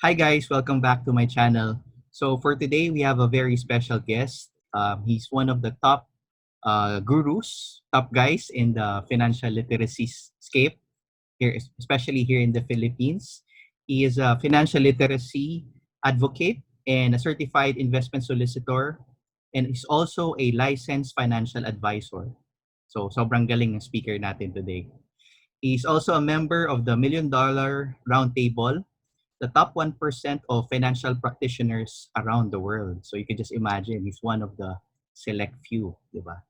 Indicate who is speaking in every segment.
Speaker 1: Hi guys, welcome back to my channel. So for today, we have a very special guest. He's one of the top gurus, top guys in the financial literacy scape here, especially here in the Philippines. He is a financial literacy advocate and a certified investment solicitor, and he's also a licensed financial advisor. So sobrang galing ng speaker natin today. He's also a member of the Million Dollar Roundtable, the top 1% of financial practitioners around the world. So you can just imagine he's one of the select few, di ba?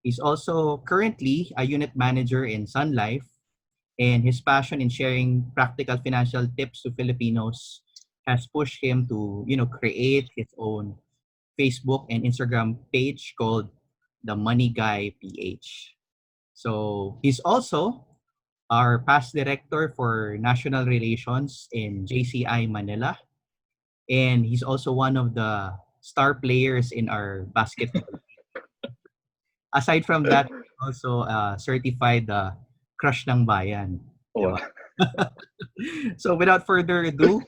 Speaker 1: He's also currently a unit manager in Sun Life, and his passion in sharing practical financial tips to Filipinos has pushed him to, create his own Facebook and Instagram page called the Money Guy PH. So he's also our past director for national relations in JCI Manila, and he's also one of the star players in our basketball. Aside from that, also certified crush ng bayan.
Speaker 2: Wow.
Speaker 1: Diba? So without further ado,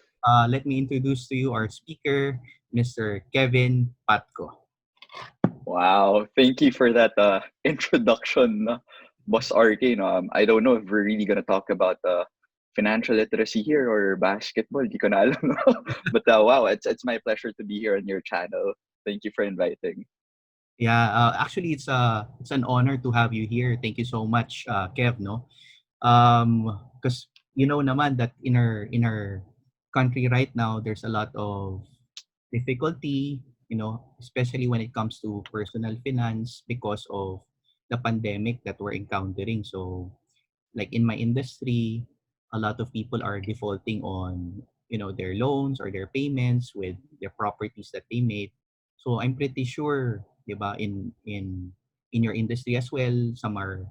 Speaker 1: let me introduce to you our speaker, Mr. Kevin Patco.
Speaker 2: Wow. Thank you for that introduction, Boss RK. No, I don't know if we're really going to talk about financial literacy here or basketball. Di ko na alam. No? But wow, it's my pleasure to be here on your channel. Thank you for inviting.
Speaker 1: Yeah, actually, it's an honor to have you here. Thank you so much, Kev. No, because you know naman that in our country right now, there's a lot of difficulty. Especially when it comes to personal finance because of the pandemic that we're encountering. So, like in my industry, a lot of people are defaulting on their loans or their payments with their properties that they made. So I'm pretty sure, 'di ba, in your industry as well, some are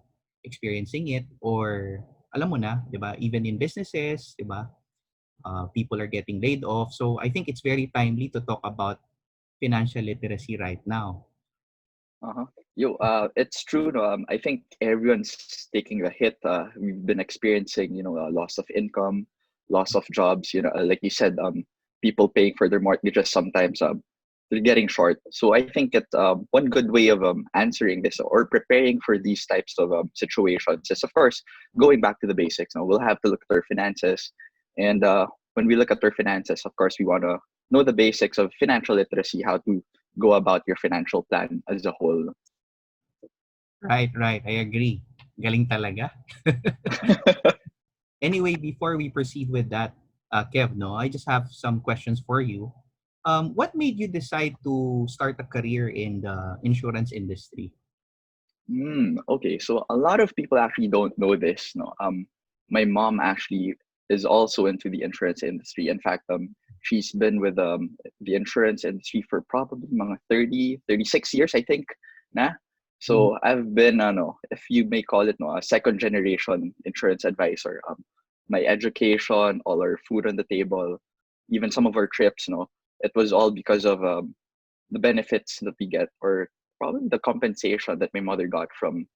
Speaker 1: experiencing it, or alam mo na, 'di ba, even in businesses, 'di ba, people are getting laid off. So I think it's very timely to talk about financial literacy right now.
Speaker 2: Uh-huh. It's true. No, I think everyone's taking the hit. We've been experiencing, a loss of income, loss of jobs. Like you said, people paying for their mortgages sometimes. They're getting short. So I think one good way of answering this or preparing for these types of situations is, of course, going back to the basics. Now we'll have to look at our finances, and when we look at our finances, of course, we want to know the basics of financial literacy, how to go about your financial plan as a whole.
Speaker 1: Right, right. I agree. Galing talaga. Anyway, before we proceed with that, Kev, no, I just have some questions for you. What made you decide to start a career in the insurance industry?
Speaker 2: Okay, so a lot of people actually don't know this. No, my mom actually is also into the insurance industry. In fact, she's been with the insurance industry for probably mga 36 years, I think. Na?
Speaker 1: Mhm.
Speaker 2: So I've been, no, if you may call it, no, a second generation insurance advisor. My education, all our food on the table, even some of our trips, no, it was all because of the benefits that we get, or probably the compensation that my mother got from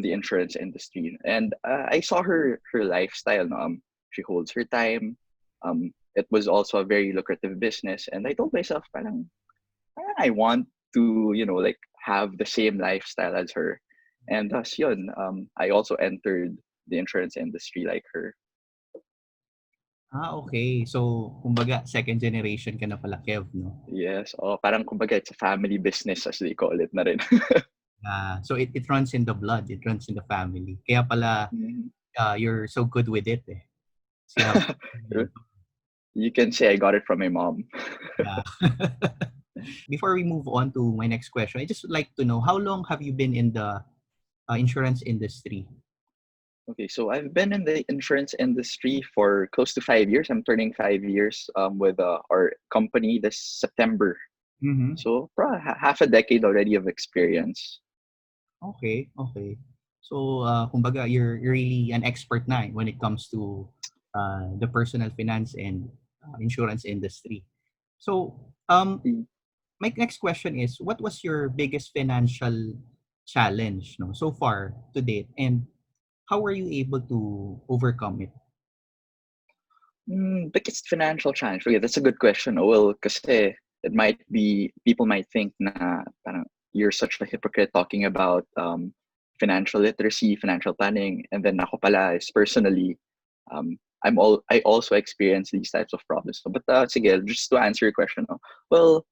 Speaker 2: the insurance industry. And I saw her lifestyle. No? She holds her time. It was also a very lucrative business, and I told myself, parang I want to, like have the same lifestyle as her. And thus, yun, I also entered the insurance industry like her.
Speaker 1: Okay. So, kumbaga, second generation ka na pala, Kev, no?
Speaker 2: Yes, parang kumbaga it's a family business as they call it na rin.
Speaker 1: So, it runs in the blood. It runs in the family. Kaya pala,
Speaker 2: Mhm.
Speaker 1: you're so good with it, eh. So, you have
Speaker 2: You can say I got it from my mom.
Speaker 1: yeah. Before we move on to my next question, I just would like to know, how long have you been in the insurance industry?
Speaker 2: Okay, so I've been in the insurance industry for close to 5 years. I'm turning 5 years with our company this September.
Speaker 1: Mm-hmm.
Speaker 2: So probably half a decade already of experience.
Speaker 1: Okay, okay. So, kumbaga, you're really an expert na when it comes to the personal finance and insurance industry. So,
Speaker 2: Mm,
Speaker 1: my next question is, what was your biggest financial challenge, no, so far to date, and how were you able to overcome it?
Speaker 2: Biggest financial challenge. Okay, that's a good question. Well, kasi it might be people might think na parang you're such a hypocrite talking about financial literacy, financial planning, and then ako pala is personally, I also experience these types of problems. So, but sige, just to answer your question, no? Well,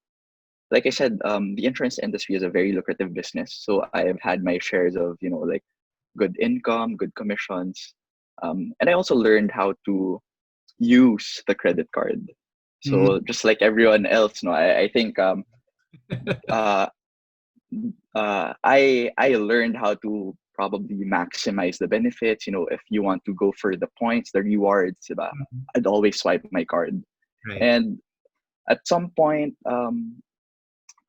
Speaker 2: like I said, the insurance industry is a very lucrative business. So I've had my shares of like good income, good commissions, and I also learned how to use the credit card. So
Speaker 1: Mm-hmm.
Speaker 2: just like everyone else, no, I think uh, I learned how to probably maximize the benefits. If you want to go for the points, the rewards, diba, I'd always swipe my card.
Speaker 1: Right.
Speaker 2: And at some point,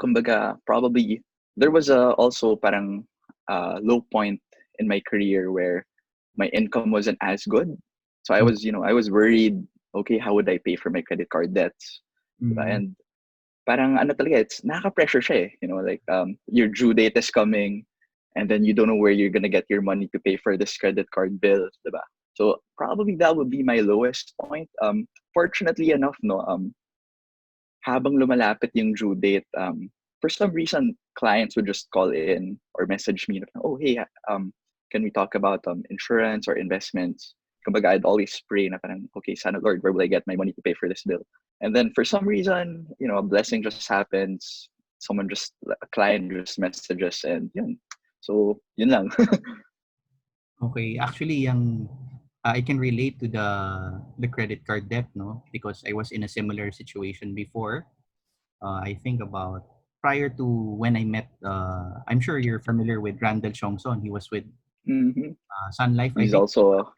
Speaker 2: kumbaga, probably there was also parang low point in my career where my income wasn't as good. So I was worried, okay, how would I pay for my credit card debts? Diba?
Speaker 1: Mm-hmm.
Speaker 2: And parang ano talaga, it's nakaka-pressure siya eh. Like your due date is coming and then you don't know where you're gonna get your money to pay for this credit card bill, diba? So probably that would be my lowest point. Fortunately enough, no, habang lumalapit yung due date, for some reason, clients would just call in or message me, oh, hey, can we talk about insurance or investments? Kumbaga, I'd always pray na parang, okay, sana Lord, where will I get my money to pay for this bill? And then for some reason, a blessing just happens. A client just messages and yun. So, yun lang.
Speaker 1: Okay, actually, yung I can relate to the credit card debt, no, because I was in a similar situation before. I think about prior to when I met. I'm sure you're familiar with Randall Chongson. He was with
Speaker 2: hmm
Speaker 1: Sun Life, I
Speaker 2: He's
Speaker 1: think.
Speaker 2: also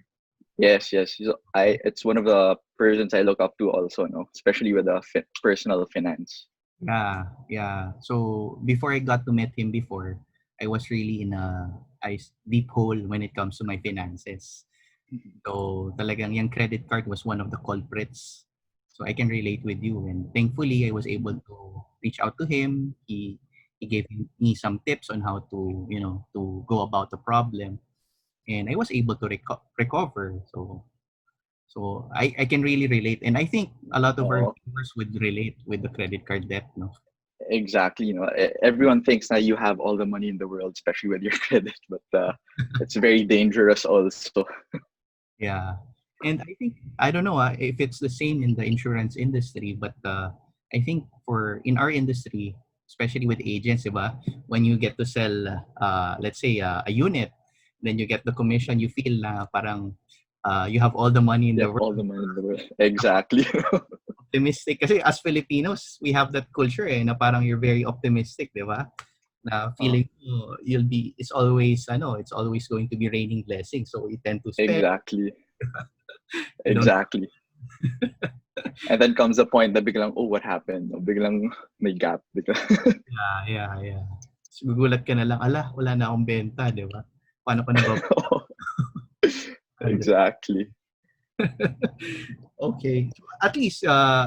Speaker 2: yes, yes. It's one of the persons I look up to also, no, especially with the personal finance.
Speaker 1: Yeah, yeah. So before I got to meet him before, I was really in a deep hole when it comes to my finances. So talagang yung credit card was one of the culprits. So I can relate with you, and thankfully I was able to reach out to him. He gave me some tips on how to to go about the problem, and I was able to recover. So I can really relate, and I think a lot of our
Speaker 2: Oh,
Speaker 1: viewers would relate with the credit card debt, no?
Speaker 2: exactly. Everyone thinks that you have all the money in the world, especially with your credit, but it's very dangerous also.
Speaker 1: Yeah. And I think I don't know if it's the same in the insurance industry, but I think for in our industry, especially with agents, diba, when you get to sell, let's say a unit, then you get the commission, you feel na parang you have all the money in
Speaker 2: You
Speaker 1: the
Speaker 2: have
Speaker 1: world.
Speaker 2: all the money in the world. Exactly.
Speaker 1: Optimistic. Kasi as Filipinos, we have that culture na parang you're very optimistic, di ba? Na
Speaker 2: Oh,
Speaker 1: feeling mo, it's always going to be raining blessings. So you tend to spend,
Speaker 2: exactly.
Speaker 1: you don't.
Speaker 2: Exactly. And then comes the point that biglang, oh, what happened? Biglang may gap. Biglang.
Speaker 1: Yeah, yeah, yeah. So, gugulat ka na lang, ala, wala na akong benta, di ba? Paano pa nabab
Speaker 2: Exactly.
Speaker 1: Okay. So at least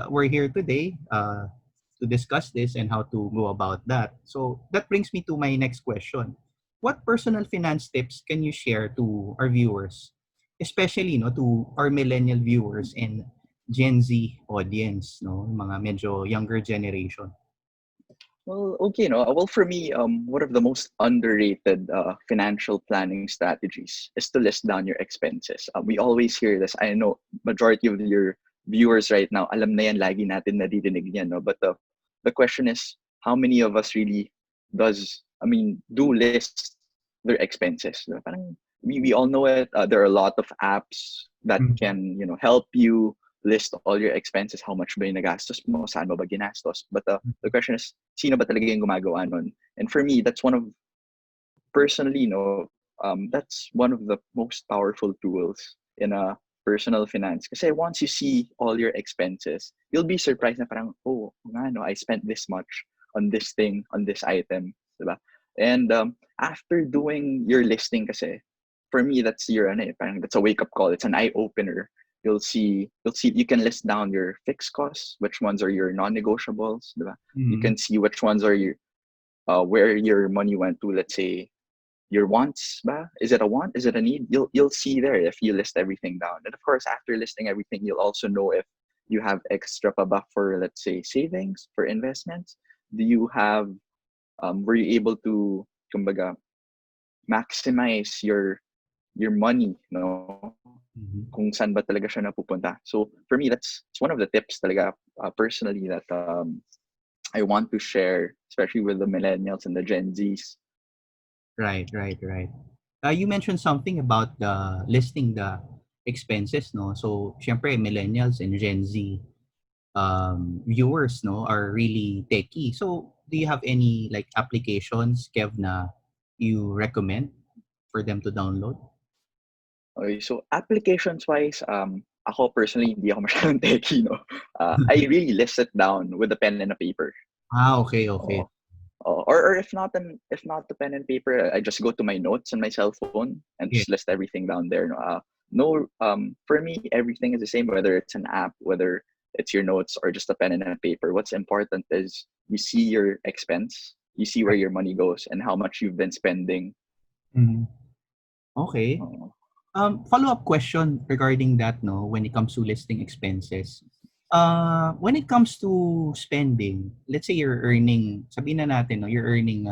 Speaker 1: we're here today to discuss this and how to go about that. So that brings me to my next question. What personal finance tips can you share to our viewers, especially no to our millennial viewers and Gen Z audience, no, yung mga medyo younger generation?
Speaker 2: Well, okay, no. Well, for me, one of the most underrated financial planning strategies is to list down your expenses. We always hear this. I know majority of your viewers right now, alam na yan, lagi natin naririnig yan, no? But the question is, how many of us really do list their expenses? No? Parang we all know it. There are a lot of apps that
Speaker 1: Mhm.
Speaker 2: can, help you list all your expenses, how much ba yung nagastos mo, saan mo ba ginastos. But the question is, sino ba talaga yung gumagawa nun? And for me, that's one of, personally, that's one of the most powerful tools in a personal finance. Kasi once you see all your expenses, you'll be surprised na parang, oh, nga, no, I spent this much on this thing, on this item. Diba? And after doing your listing kasi, for me, that's parang that's a wake-up call. It's an eye-opener. You'll see you can list down your fixed costs, which ones are your non-negotiables, diba? You
Speaker 1: Mhm.
Speaker 2: can see which ones are your where your money went to, let's say your wants ba? Is it a want? Is it a need? You'll see there if you list everything down. And of course, after listing everything, you'll also know if you have extra pa ba for, let's say, savings, for investments. Do you have were you able to kumbaga maximize your money, no? Kung saan ba
Speaker 1: Mhm.
Speaker 2: talaga siya napupunta. So for me, that's it's one of the tips talaga personally that I want to share, especially with the millennials and the Gen Zs.
Speaker 1: Right, right, right. You mentioned something about the listing the expenses, no? So, syempre, millennials and Gen Z viewers, no, are really techy. So, do you have any like applications, Kev, na you recommend for them to download?
Speaker 2: Okay, so applications wise, ako personally hindi ako masyadong techie, no. I really list it down with a pen and a paper.
Speaker 1: Okay,
Speaker 2: Oo.
Speaker 1: okay.
Speaker 2: Or if not the pen and paper, I just go to my notes on my cell phone and
Speaker 1: Yeah.
Speaker 2: just list everything down there. No, for me everything is the same, whether it's an app, whether it's your notes or just a pen and a paper. What's important is you see your expense, you see where
Speaker 1: Right.
Speaker 2: your money goes and how much you've been spending.
Speaker 1: Mhm. Okay.
Speaker 2: Oo.
Speaker 1: Follow-up question regarding that, no, when it comes to listing expenses. When it comes to spending, let's say you're earning, sabihin na natin, no, you're earning,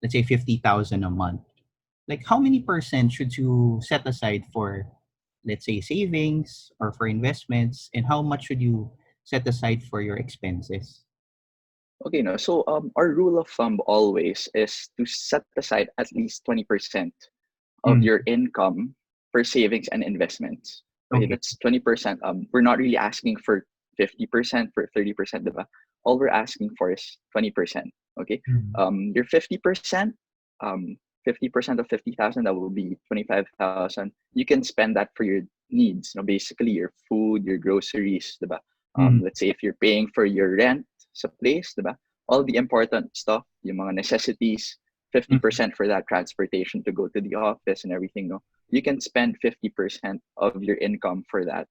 Speaker 1: let's say 50,000 a month. Like, how many percent should you set aside for, let's say, savings or for investments, and how much should you set aside for your expenses?
Speaker 2: Okay, no. So our rule of thumb always is to set aside at least 20% of
Speaker 1: Mm,
Speaker 2: your income for savings and investments. Okay,
Speaker 1: okay.
Speaker 2: that's 20%. We're not really asking for 50%, for 30%, diba? All we're asking for is 20%. Okay.
Speaker 1: Mm,
Speaker 2: Your 50%, 50% of 50,000, that will be 25,000. You can spend that for your needs. Basically your food, your groceries, diba?
Speaker 1: mm,
Speaker 2: Let's say if you're paying for your rent sa place, diba? All the important stuff, yung mga necessities,
Speaker 1: mm,
Speaker 2: 50% for that transportation to go to the office and everything, no? You can spend 50% of your income for that.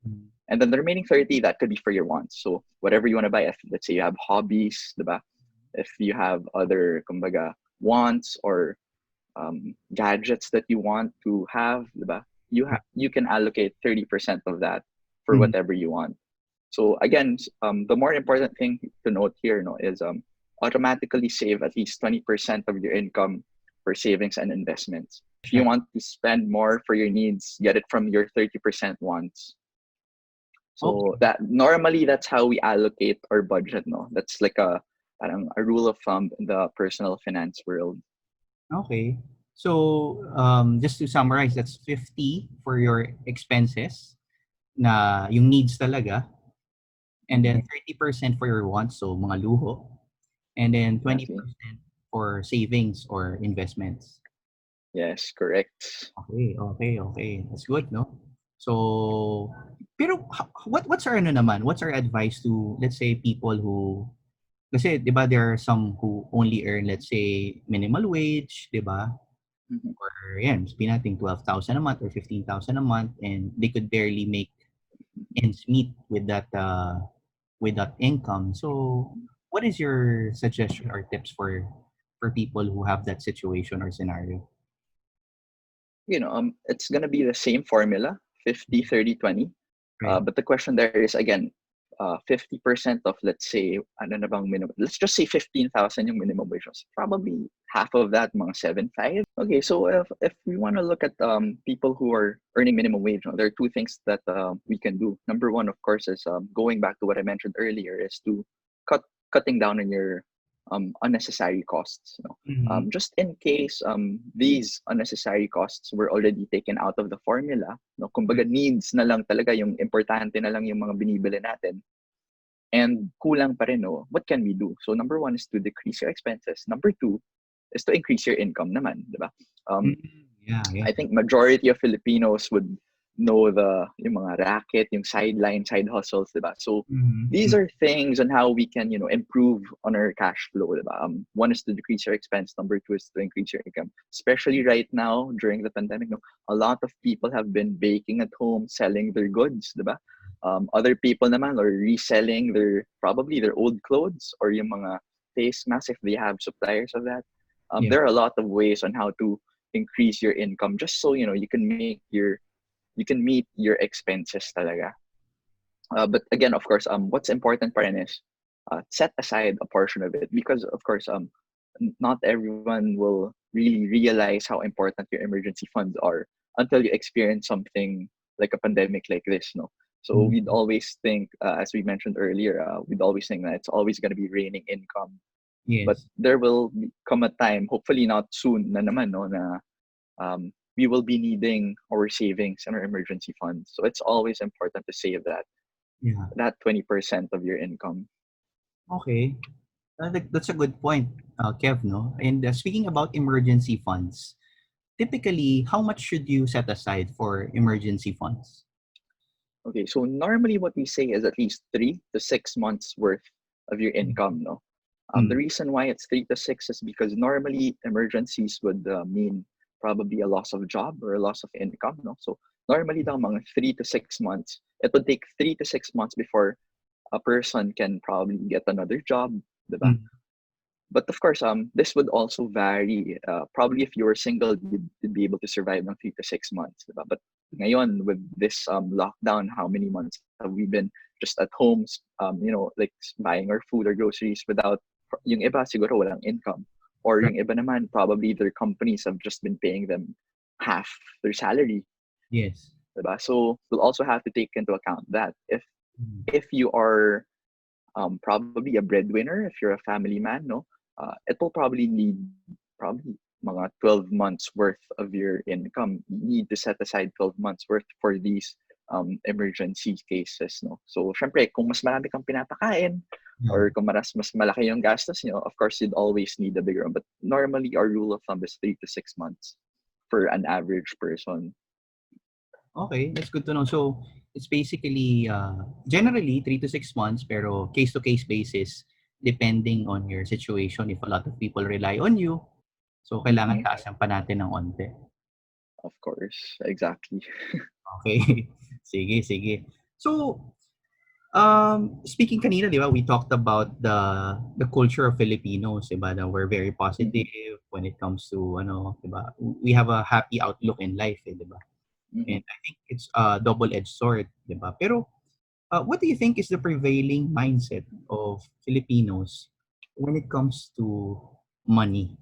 Speaker 1: mm.
Speaker 2: And then the remaining 30, that could be for your wants. So whatever you want to buy, if let's say you have hobbies, diba? If you have other kumbaga wants or gadgets that you want to have, diba?
Speaker 1: Right.
Speaker 2: You can allocate 30% of that for
Speaker 1: Mm,
Speaker 2: whatever you want. So again, the more important thing to note here, no, is automatically save at least 20% of your income for savings and investments. If you
Speaker 1: right.
Speaker 2: want to spend more for your needs, get it from your 30% wants. So
Speaker 1: Okay.
Speaker 2: that normally that's how we allocate our budget, no. That's like parang a rule of thumb in the personal finance world.
Speaker 1: Okay. So, just to summarize, that's 50 for your expenses na yung needs talaga, and
Speaker 2: Mm-hmm.
Speaker 1: then 30% for your wants, so mga luho, and then
Speaker 2: Exactly.
Speaker 1: 20% for savings or investments.
Speaker 2: Yes, correct.
Speaker 1: Okay, okay, okay. That's good, no? So, pero what's our ano naman? What's our advice to, let's say, people who, kasi 'di ba there are some who only earn, let's say, minimal wage, 'di ba?
Speaker 2: Mm-hmm.
Speaker 1: Or yan, sabihin natin 12,000 a month or 15,000 a month, and they could barely make ends meet with that income. So, what is your suggestion or tips for people who have that situation or scenario?
Speaker 2: It's gonna be the same formula, 50, 30, 20.
Speaker 1: Right.
Speaker 2: But the question there is again, 50% of, let's say, ano na bang minimum? Let's just say 15,000 yung minimum wage. So probably half of that, mga 7.5. Okay, so if we want to look at people who are earning minimum wage, there are two things that we can do. Number one, of course, is going back to what I mentioned earlier, is to cutting down on your unnecessary costs.
Speaker 1: Mhm.
Speaker 2: Just in case these unnecessary costs were already taken out of the formula, no, kumbaga needs na lang talaga, yung importante na lang yung mga binibili natin, and kulang pa rin, no, what can we do? So number one is to decrease your expenses. Number two is to increase your income naman, di ba? Um,
Speaker 1: Mm, yeah, yeah.
Speaker 2: I think majority of Filipinos would know yung mga racket, yung sideline, side hustles, diba? So
Speaker 1: Mhm,
Speaker 2: these
Speaker 1: mm,
Speaker 2: are things on how we can, improve on our cash flow, diba? One is to decrease your expense. Number two is to increase your income. Especially right now during the pandemic, no, a lot of people have been baking at home, selling their goods, diba? Other people naman are reselling probably their old clothes or yung mga face masks if they have suppliers of that.
Speaker 1: Yeah.
Speaker 2: There are a lot of ways on how to increase your income just so you can meet your expenses talaga. But again, of course, what's important pa rin is set aside a portion of it because, of course, not everyone will really realize how important your emergency funds are until you experience something like a pandemic like this, no? So we'd
Speaker 1: Mhm.
Speaker 2: always think, as we mentioned earlier, we'd always think that it's always going to be raining income, but
Speaker 1: Yes.
Speaker 2: there will come a time, hopefully not soon, na naman, no, na we will be needing our savings and our emergency funds. So it's always important to save
Speaker 1: Yeah.
Speaker 2: that 20% of your income.
Speaker 1: Okay. That's a good point, Kev, no? And speaking about emergency funds, typically, how much should you set aside for emergency funds?
Speaker 2: Okay, so normally what we say is at least 3 to 6 months worth of your income, no? The
Speaker 1: Mm.
Speaker 2: reason why it's 3 to 6 is because normally emergencies would mean probably a loss of job or a loss of income, no? So normally daw mga 3 to 6 months, it would take 3 to 6 months before a person can probably get another job, diba?
Speaker 1: Mm.
Speaker 2: But of course, this would also vary. Probably if you were single, you'd be able to survive ng 3 to 6 months, diba? But ngayon with this lockdown, how many months have we been just at home, like buying our food or groceries without yung iba siguro walang income, or
Speaker 1: Right.
Speaker 2: yung iba naman probably their companies have just been paying them half their salary,
Speaker 1: Yes.
Speaker 2: diba? So we'll also have to take into account that
Speaker 1: Mm.
Speaker 2: if you are probably a breadwinner, if you're a family man, no, it will probably need probably mga 12 months worth of your income. You need to set aside 12 months worth for these emergency cases, no. So syempre kung mas marami kang pinapakain
Speaker 1: Yeah.
Speaker 2: or kung mas malaki yung gastos nyo, of course you'd always need a bigger one. But normally our rule of thumb is 3 to 6 months for an average person.
Speaker 1: Okay, that's good to know. So it's basically generally 3 to 6 months, pero case to case basis, depending on your situation. If a lot of people rely on you, so kailangan
Speaker 2: Mm-hmm.
Speaker 1: taasan pa natin ng onte.
Speaker 2: Of course, exactly.
Speaker 1: Okay. Sige, sige. So, speaking kanina, di ba, we talked about the culture of Filipinos, di ba, that we're very
Speaker 2: Mm-hmm.
Speaker 1: positive when it comes to, ano, di ba, we have a happy outlook in life, di ba?
Speaker 2: Mm-hmm.
Speaker 1: And I think it's a double-edged sword, di ba? Pero, what do you think is the prevailing mindset of Filipinos when it comes to money?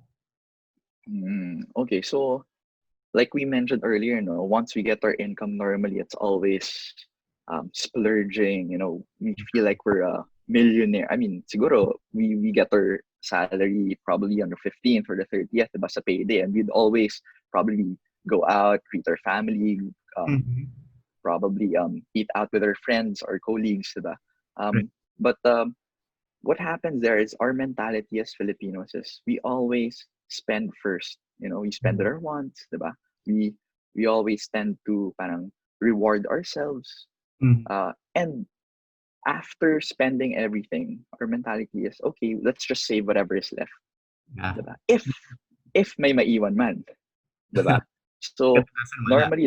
Speaker 2: Okay, so like we mentioned earlier, no, once we get our income, normally it's always splurging. We feel like we're a millionaire. I mean, siguro we get our salary probably on the 15th or the 30th, diba, sa payday, and we'd always probably go out, greet our family,
Speaker 1: Mm-hmm.
Speaker 2: probably eat out with our friends or colleagues, diba?
Speaker 1: Right.
Speaker 2: But what happens there is our mentality as Filipinos is we always spend first. We spend
Speaker 1: Mm-hmm.
Speaker 2: our wants, diba? We we always tend to parang reward ourselves.
Speaker 1: Mm-hmm.
Speaker 2: And after spending everything, our mentality is okay. Let's just save whatever is left,
Speaker 1: Yeah.
Speaker 2: diba? If may maiwan man, diba? So
Speaker 1: Kadalasan wala.
Speaker 2: normally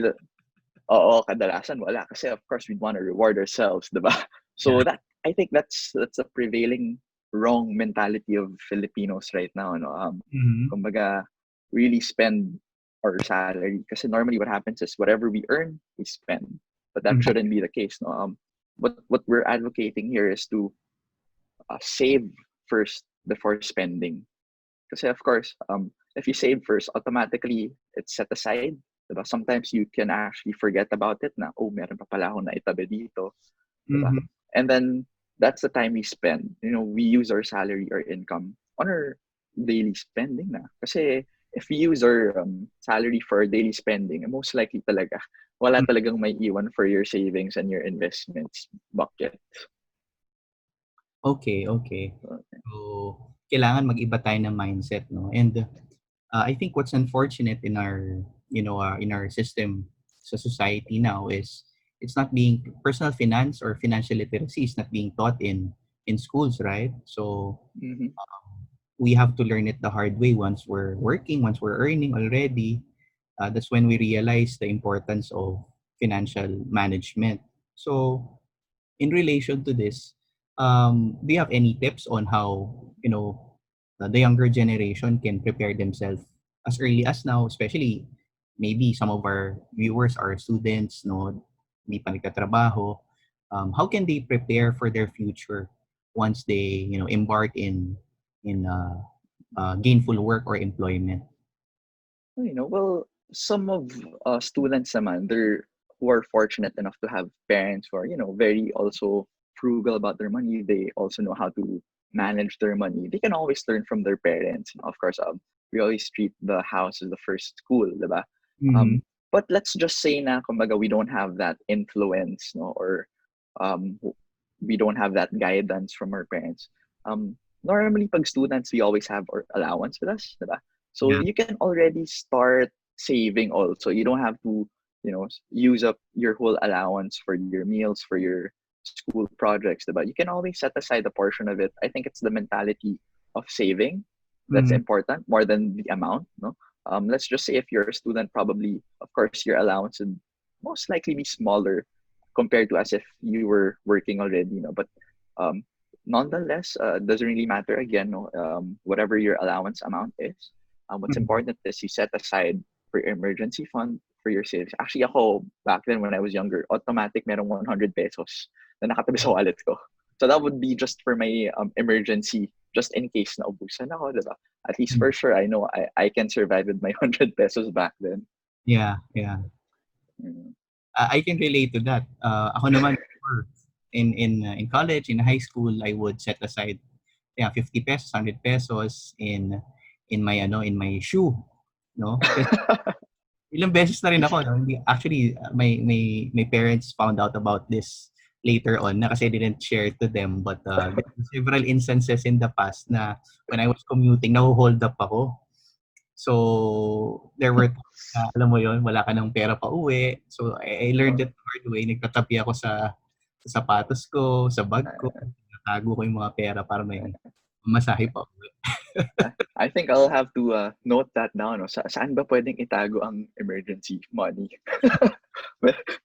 Speaker 2: oo, kadalasan wala kasi of course we'd want to reward ourselves, 'di ba?
Speaker 1: Yeah.
Speaker 2: So I think that's a prevailing wrong mentality of Filipinos right now, no.
Speaker 1: Mm-hmm.
Speaker 2: Kumbaga really spend our salary kasi normally what happens is whatever we earn, we spend. But that
Speaker 1: Mm-hmm.
Speaker 2: shouldn't be the case, no. What we're advocating here is to save first before spending. Kasi of course, if you save first, automatically it's set aside. Diba? Sometimes you can actually forget about it na, oh, meron pa pala ako na itabi dito. Diba?
Speaker 1: Mm-hmm.
Speaker 2: And then that's the time we spend. We use our salary or income on our daily spending na. Kasi if we use our salary for our daily spending, most likely talaga, wala talagang may iwan for your savings and your investments bucket.
Speaker 1: Okay, okay.
Speaker 2: Okay.
Speaker 1: So, kailangan mag-iba tayo ng mindset, no? And I think what's unfortunate in our, in our system, sa society now is it's not being personal finance or financial literacy is not being taught in schools, right? So,
Speaker 2: Mm-hmm.
Speaker 1: we have to learn it the hard way once we're working, once we're earning already. That's when we realize the importance of financial management. So, in relation to this, do you have any tips on how, the younger generation can prepare themselves as early as now, especially maybe some of our viewers are students, no, hindi pa nagtatrabaho. How can they prepare for their future once they, embark in gainful work or employment?
Speaker 2: Well, some of students naman, they're who are fortunate enough to have parents who are, very also frugal about their money. They also know how to manage their money. They can always learn from their parents. Of course, we always treat the house as the first school, diba?
Speaker 1: Mm-hmm.
Speaker 2: Um, but let's just say na, kumbaga, we don't have that influence, no, or um, we don't have that guidance from our parents. Normally, pag students, we always have our allowance with us, diba? So
Speaker 1: Yeah.
Speaker 2: you can already start saving also. You don't have to, use up your whole allowance for your meals, for your school projects, but you can always set aside a portion of it. I think it's the mentality of saving that's
Speaker 1: Mm-hmm.
Speaker 2: important more than the amount. No, let's just say if you're a student, probably, of course, your allowance would most likely be smaller compared to as if you were working already. But um, nonetheless, doesn't really matter again. No, whatever your allowance amount is, what's
Speaker 1: Mm-hmm.
Speaker 2: important is you set aside for your emergency fund for your savings. Actually, ako, back then when I was younger, automatic merong 100 pesos na nakatabi sa wallet ko. So that would be just for my emergency, just in case na ubusan ako, diba? At least for sure, I know I can survive with my 100 pesos back then.
Speaker 1: Yeah, yeah.
Speaker 2: Mm.
Speaker 1: I can relate to that. Ako naman before, in college, in high school, I would set aside 50 pesos, 100 pesos in my shoe, no? Kasi ilang beses na rin ako, no? Hindi actually my parents found out about this later on na kasi I didn't share it to them, but there were several instances in the past na when I was commuting, naho-hold up ako. So, there were times na alam mo yon, wala ka ng pera pauwi. So, I learned it the hard way. Nagtatabi ako sa sapatos ko, sa bag ko. Tinatago ko yung mga pera para may masahe pa uwi.
Speaker 2: I think I'll have to note that down. No? Saan ba pwedeng itago ang emergency money?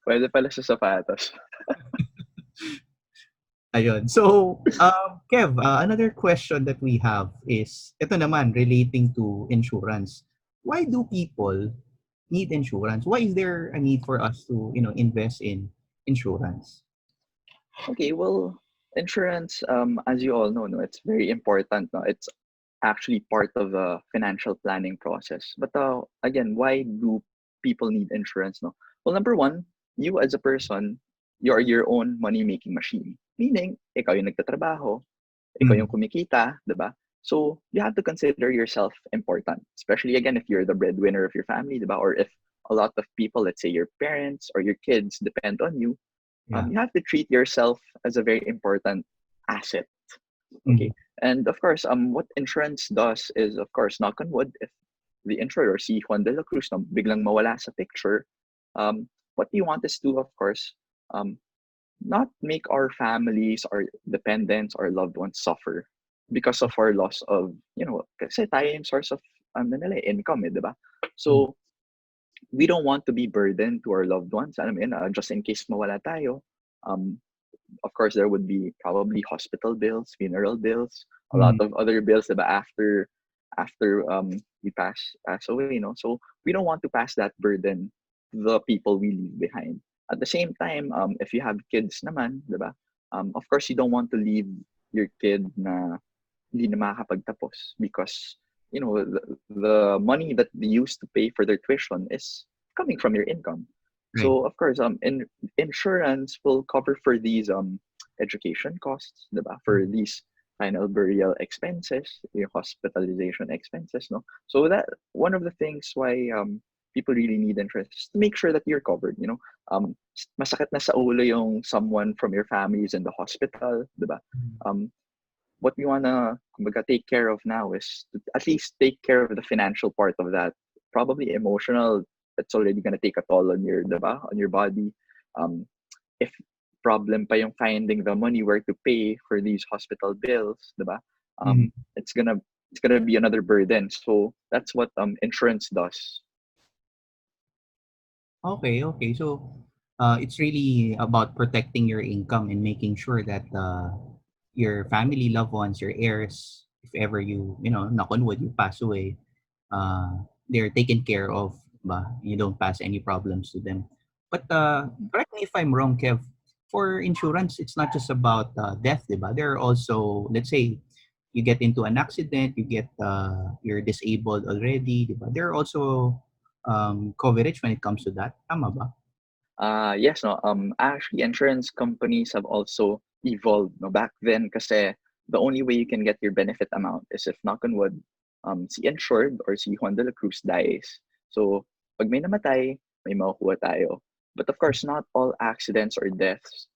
Speaker 2: Pwede pala sa sapatos.
Speaker 1: Ayun. So, Kev, another question that we have is, ito naman, relating to insurance. Why do people need insurance? Why is there a need for us to, invest in insurance?
Speaker 2: Okay, well, insurance, as you all know, no, it's very important. No? It's actually part of the financial planning process. But again, why do people need insurance? No, well, number one, you as a person, you are your own money making machine. Meaning, ikaw yung nagtatrabaho, ikaw yung
Speaker 1: Mm,
Speaker 2: kumikita, diba? So you have to consider yourself important, especially again if you're the breadwinner of your family, diba? Or if a lot of people, let's say your parents or your kids, depend on you.
Speaker 1: yeah.
Speaker 2: You have to treat yourself as a very important asset. Okay.
Speaker 1: Mm,
Speaker 2: And of course, what insurance does is, of course, knock on wood, if the insurer, si Juan de la Cruz, na biglang mawala sa picture, what we want is to, of course, um, not make our families, our dependents, our loved ones suffer because of our loss of, kasi tayo yung source of income, di ba?
Speaker 1: mm,
Speaker 2: So, we don't want to be burdened to our loved ones. Alam mo yun, just in case mawala tayo, um, of course, there would be probably hospital bills, funeral bills, a lot
Speaker 1: mm,
Speaker 2: of other bills diba, after we pass away. So we don't want to pass that burden to the people we leave behind. At the same time, if you have kids naman, diba, of course, you don't want to leave your kid na hindi na makakapagtapos because the money that they used to pay for their tuition is coming from your income.
Speaker 1: right.
Speaker 2: So of course, insurance will cover for these education costs, diba? For these final burial expenses, your hospitalization expenses, no. So that one of the things why people really need insurance is to make sure that you're covered. Masakit na sa ulo yung someone from your family is in the hospital, diba? Um, what we wanna kumbaga, take care of now is to at least take care of the financial part of that. Probably emotional. That's already gonna take a toll on your, diba? On your body. Um, if problem pa yung finding the money where to pay for these hospital bills, diba?
Speaker 1: Mhm.
Speaker 2: It's gonna be another burden. So that's what insurance does.
Speaker 1: Okay, okay. So, it's really about protecting your income and making sure that your family, loved ones, your heirs if ever you know, knock on wood, you pass away, they're taken care of, ba? You don't pass any problems to them. But correct me if I'm wrong, Kev. For insurance, it's not just about death, diba? There are also, let's say, you get into an accident, you're disabled already, diba? There are also coverage when it comes to that. Tama ba?
Speaker 2: Yes, no. Actually, insurance companies have also evolved. No, back then, kasi the only way you can get your benefit amount is if, knock on wood, si insured or si Juan de la Cruz dies. So, pag may namatay, may makukuha tayo. But of course, not all accidents or deaths,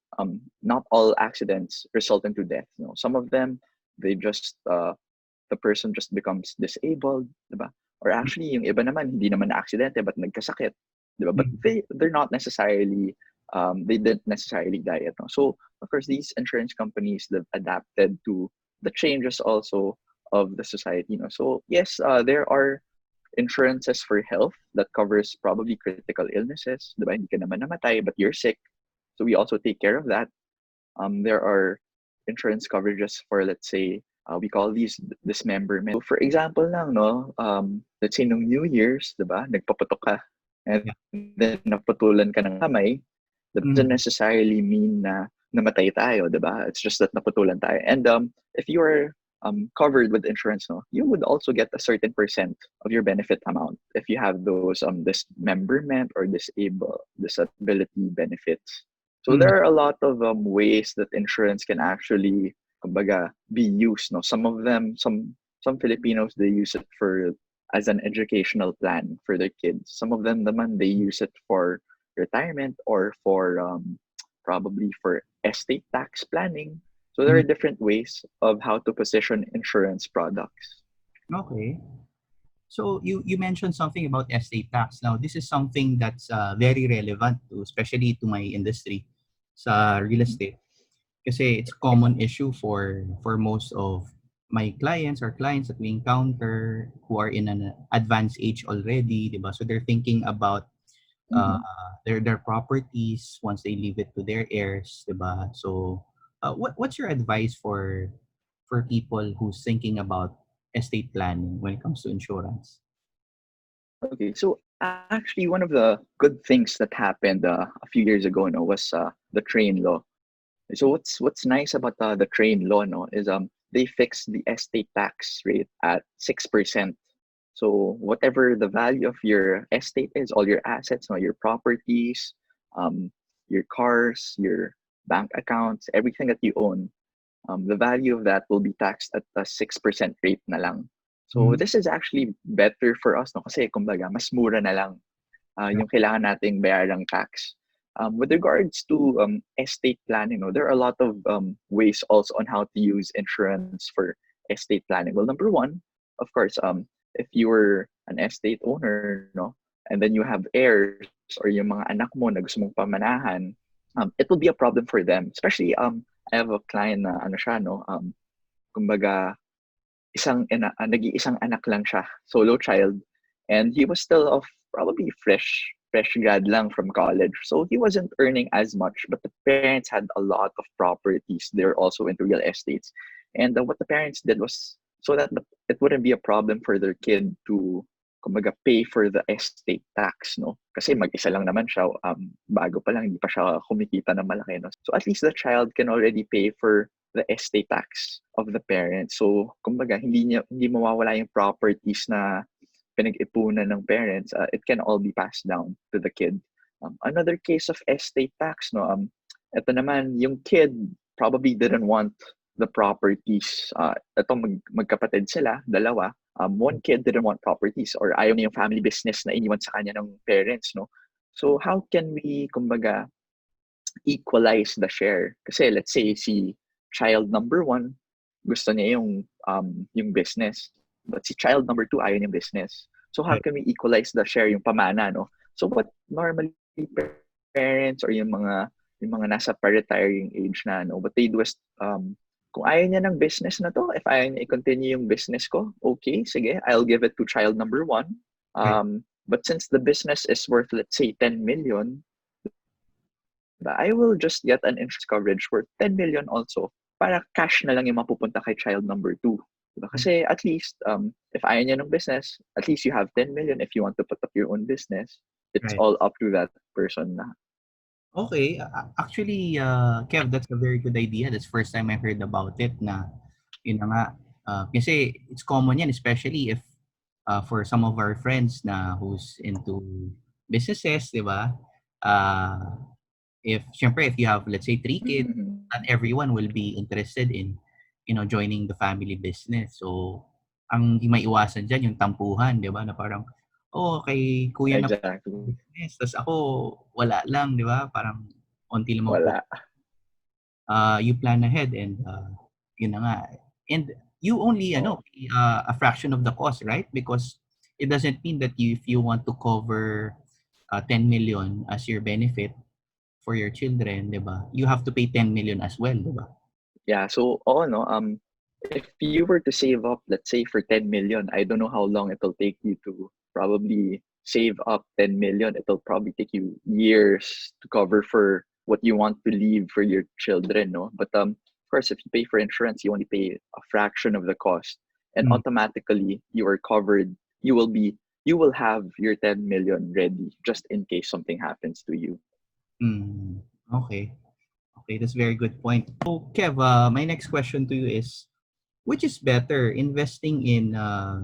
Speaker 2: not all accidents result into death. No, some of them, they just the person just becomes disabled, 'di ba? Or actually, yung iba naman hindi naman na aksidente but nagkasakit, 'di ba? But
Speaker 1: Mm,
Speaker 2: they're not necessarily they didn't necessarily die. No? So of course, these insurance companies they've adapted to the changes also of the society. So yes, there are insurances for health that covers probably critical illnesses, 'di ba? Hindi ka naman namatay but you're sick. So we also take care of that. There are insurance coverages for, let's say, we call these dismemberment. So for example lang, no, let's say nung New Year's, di ba, nagpaputok ka, and
Speaker 1: yeah.
Speaker 2: then naputulan ka ng kamay, that doesn't
Speaker 1: Mm,
Speaker 2: necessarily mean na namatay tayo, di ba? It's just that naputulan tayo. And if you are covered with insurance, no, you would also get a certain percent of your benefit amount if you have those dismemberment or disability benefits. So
Speaker 1: mm,
Speaker 2: there are a lot of ways that insurance can actually, kumbaga, be used. No, some of them, some Filipinos they use it for as an educational plan for their kids. Some of them, naman, they use it for retirement or for probably for estate tax planning. So there
Speaker 1: mm.
Speaker 2: are different ways of how to position insurance products.
Speaker 1: Okay. So you mentioned something about estate tax. Now, this is something that's very relevant to, especially to my industry, sa real estate. Kasi it's a common issue for most of my clients or clients that we encounter who are in an advanced age already, diba? So they're thinking about uh,
Speaker 2: Mm-hmm.
Speaker 1: their properties once they leave it to their heirs, diba? So what's your advice for people who's thinking about estate planning when it comes to insurance?
Speaker 2: Okay, so actually, one of the good things that happened a few years ago, no, was the train law. So what's nice about the train law, no, is they fixed the estate tax rate at 6%. So whatever the value of your estate is, all your assets, no, your properties, um, your cars, your bank accounts, everything that you own, the value of that will be taxed at a 6% rate na lang. So
Speaker 1: Mm-hmm.
Speaker 2: this is actually better for us, no, kasi kumbaga mas mura na lang
Speaker 1: Right.
Speaker 2: yung kailangan nating bayarang tax. With regards to estate planning, there are a lot of ways also on how to use insurance for estate planning. Well, number one, of course, if you're an estate owner, no, and then you have heirs or yung mga anak mo na gusto mong pamanahan, it will be a problem for them. Especially, I have a client na ano siya, no, kumbaga, nag-iisang anak lang siya, solo child, and he was still of probably fresh grad lang from college. So he wasn't earning as much, but the parents had a lot of properties. They're also into real estates. And what the parents did was so that it wouldn't be a problem for their kid to kumbaga pay for the estate tax, no? Kasi mag-isa lang naman siya, bago pa lang, hindi pa siya kumikita ng malaki, no? So at least the child can already pay for the estate tax of the parents. So, kumbaga, hindi mawawala yung properties na pinag-ipunan ng parents. It can all be passed down to the kid. Another case of estate tax, no, ito naman, yung kid probably didn't want the properties. Ito magkapatid sila, dalawa. One kid didn't want properties or ayaw niya yung family business na iniwan sa kanya ng parents, no? So how can we, kumbaga, equalize the share? Kasi let's say si child number one, gusto niya yung business. But si child number two, ayaw niyang business. So how
Speaker 1: Right.
Speaker 2: can we equalize the share, yung pamana, no? So what normally parents or yung mga nasa pa-retiring age na, no, what they do is, kung ayaw niya ng business na to, if ayaw niya i-continue yung business ko, okay, sige, I'll give it to child number one.
Speaker 1: Right.
Speaker 2: But since the business is worth, let's say, 10 million, I will just get an insurance coverage worth 10 million also para cash na lang yung mapupunta kay child number two. Diba? Kasi at least, if ayaw niya ng business, at least you have 10 million if you want to put up your own business. It's
Speaker 1: Right.
Speaker 2: all up to that person na.
Speaker 1: Okay. Actually, Kev, that's a very good idea. That's first time I heard about it na yun na nga. Kasi it's common yan, especially if for some of our friends na who's into businesses, di ba? Uh, if, syempre, if you have, let's say, three kids,
Speaker 2: Mhm.
Speaker 1: not everyone will be interested in, joining the family business. So, ang di maiwasan dyan, yung tampuhan, di ba? Na parang, oh, kay kuya na
Speaker 2: Exactly.
Speaker 1: business, tas ako, wala lang, di ba? Parang, onti lang
Speaker 2: Wala.
Speaker 1: you plan ahead and yun na nga. And you only
Speaker 2: Oh,
Speaker 1: pay, a fraction of the cost, right? Because it doesn't mean that if you want to cover 10 million as your benefit for your children, 'di ba? You have to pay 10 million as well, 'di ba?
Speaker 2: yeah. So, oh no, if you were to save up, let's say for 10 million, I don't know how long it'll take you to probably save up 10 million. It'll probably take you years to cover for what you want to leave for your children, no? But of course, if you pay for insurance, you only pay a fraction of the cost, and
Speaker 1: Mm,
Speaker 2: automatically you are covered. You will be you will have your 10 million ready just in case something happens to you.
Speaker 1: mm. Okay. Okay, that's very good point. So, Kev, my next question to you is, which is better, investing in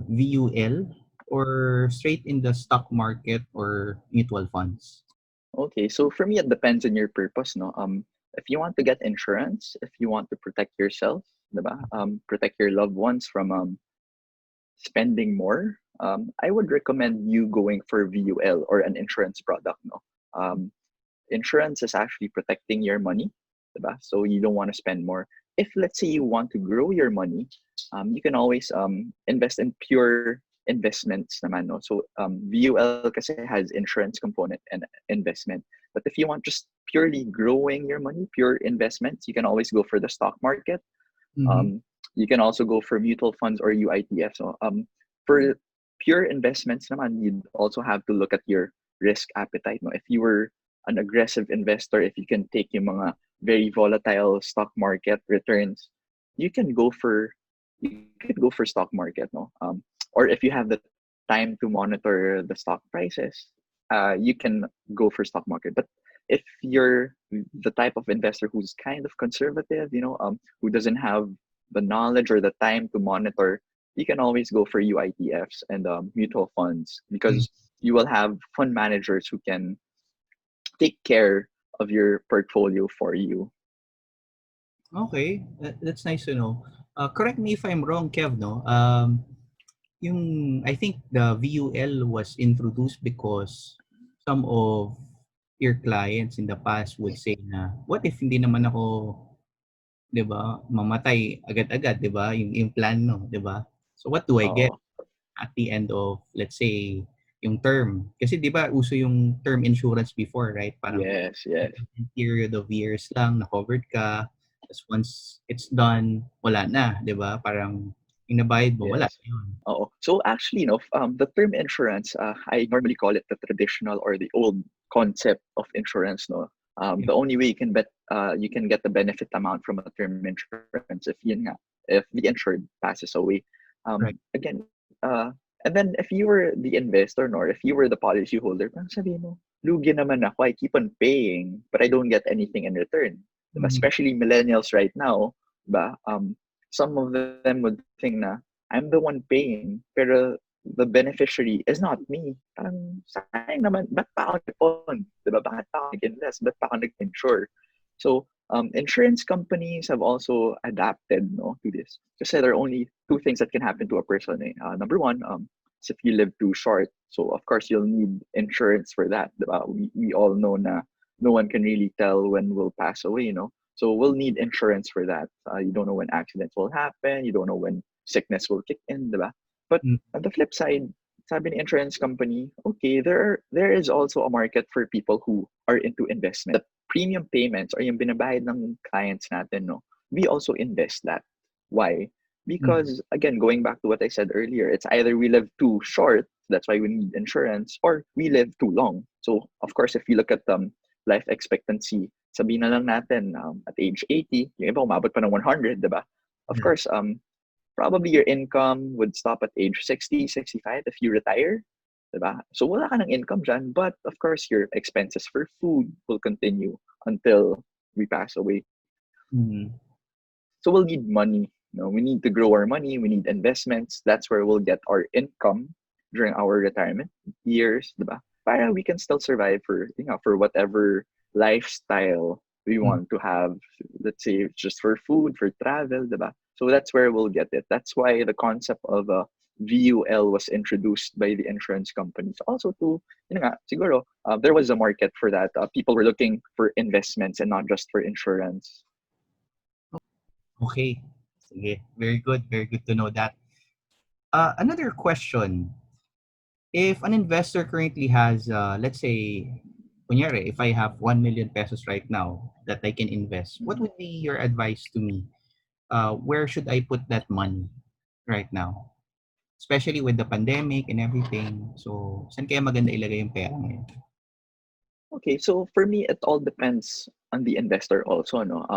Speaker 1: VUL or straight in the stock market or mutual funds?
Speaker 2: Okay, so for me, it depends on your purpose, no? If you want to get insurance, if you want to protect yourself, diba? Protect your loved ones from spending more, I would recommend you going for VUL or an insurance product, no? Um, Insurance is actually protecting your money, diba? So you don't want to spend more. If let's say you want to grow your money, you can always invest in pure investments naman, no? So VUL kasi has insurance component and investment. But if you want just purely growing your money, pure investments, you can always go for the stock market.
Speaker 1: Mm-hmm.
Speaker 2: um, you can also go for mutual funds or UITF. So for pure investments naman, you'd also have to look at your risk appetite. No? If you were an aggressive investor, if you can take yung mga very volatile stock market returns, you can go for stock market. No, or if you have the time to monitor the stock prices, you can go for stock market. But if you're the type of investor who's kind of conservative, who doesn't have the knowledge or the time to monitor, you can always go for UITFs and mutual funds because you will have fund managers who can take care of your portfolio for you.
Speaker 1: Okay, that's nice to know. Correct me if I'm wrong, Kev, no? I think the VUL was introduced because some of your clients in the past would say na, what if hindi naman ako, 'di ba, mamatay agad-agad, 'di ba? Yung plan, no, 'di ba? So what do I get
Speaker 2: Oh,
Speaker 1: at the end of, let's say, yung term? Kasi 'di ba uso yung term insurance before, right? Parang
Speaker 2: yes, yes.
Speaker 1: certain period of years lang na covered ka. Tapos once it's done, wala na, 'di ba? Parang yung nabayad mo, wala
Speaker 2: Yes.
Speaker 1: na yun.
Speaker 2: Oh, so actually, the term insurance, I normally call it the traditional or the old concept of insurance. No,
Speaker 1: Yeah,
Speaker 2: the only way you can get the benefit amount from a term insurance if if the insured passes away.
Speaker 1: right.
Speaker 2: Again, and then if you were the investor, or if you were the policy holder, parang sabi mo, lugi naman ako. I keep on paying, but I don't get anything in return. Diba?
Speaker 1: Mhm.
Speaker 2: Especially millennials right now, diba? Some of them would think na I'm the one paying, pero the beneficiary is not me. Parang sayang naman, ba't pa ako nag-ipon? Diba? Bakit pa ako nag-invest? Ba't pa ako nag-insure? So, insurance companies have also adapted, no, to this. Kasi there are only two things that can happen to a person. Eh. Number one, is if you live too short. So, of course, you'll need insurance for that. Diba? We all know na no one can really tell when we'll pass away, So we'll need insurance for that. You don't know when accidents will happen. You don't know when sickness will kick in, diba? But
Speaker 1: Mm,
Speaker 2: on the flip side, sabi ni insurance company, okay, there is also a market for people who are into investment. The premium payments or yung binabayad ng clients natin, no, we also invest that. Why?
Speaker 1: mm,
Speaker 2: Because again, going back to what I said earlier, it's either we live too short, that's why we need insurance, or we live too long. So of course, if you look at life expectancy, sabihin na lang natin at age 80, yung iba umabot pa ng 100, diba? Of
Speaker 1: right.
Speaker 2: course, probably your income would stop at age 60, 65 if you retire. Diba? So wala ka ng income dyan, but of course your expenses for food will continue until we pass away.
Speaker 1: Mm-hmm.
Speaker 2: So we'll need money. We need to grow our money. We need investments. That's where we'll get our income during our retirement years, diba? Para we can still survive for for whatever lifestyle we want to have. Let's say just for food, for travel, diba? So that's where we'll get it. That's why the concept of a VUL was introduced by the insurance companies. Also to, siguro, there was a market for that. People were looking for investments and not just for insurance.
Speaker 1: Okay. Sige. Very good. Very good to know that. Another question. If an investor currently has, let's say, kunyari, if I have 1 million pesos right now that I can invest, what would be your advice to me? Where should I put that money right now? Especially with the pandemic and everything. So, saan kaya maganda ilagay yung pera ngayon?
Speaker 2: Okay, so for me, it all depends on the investor also, no?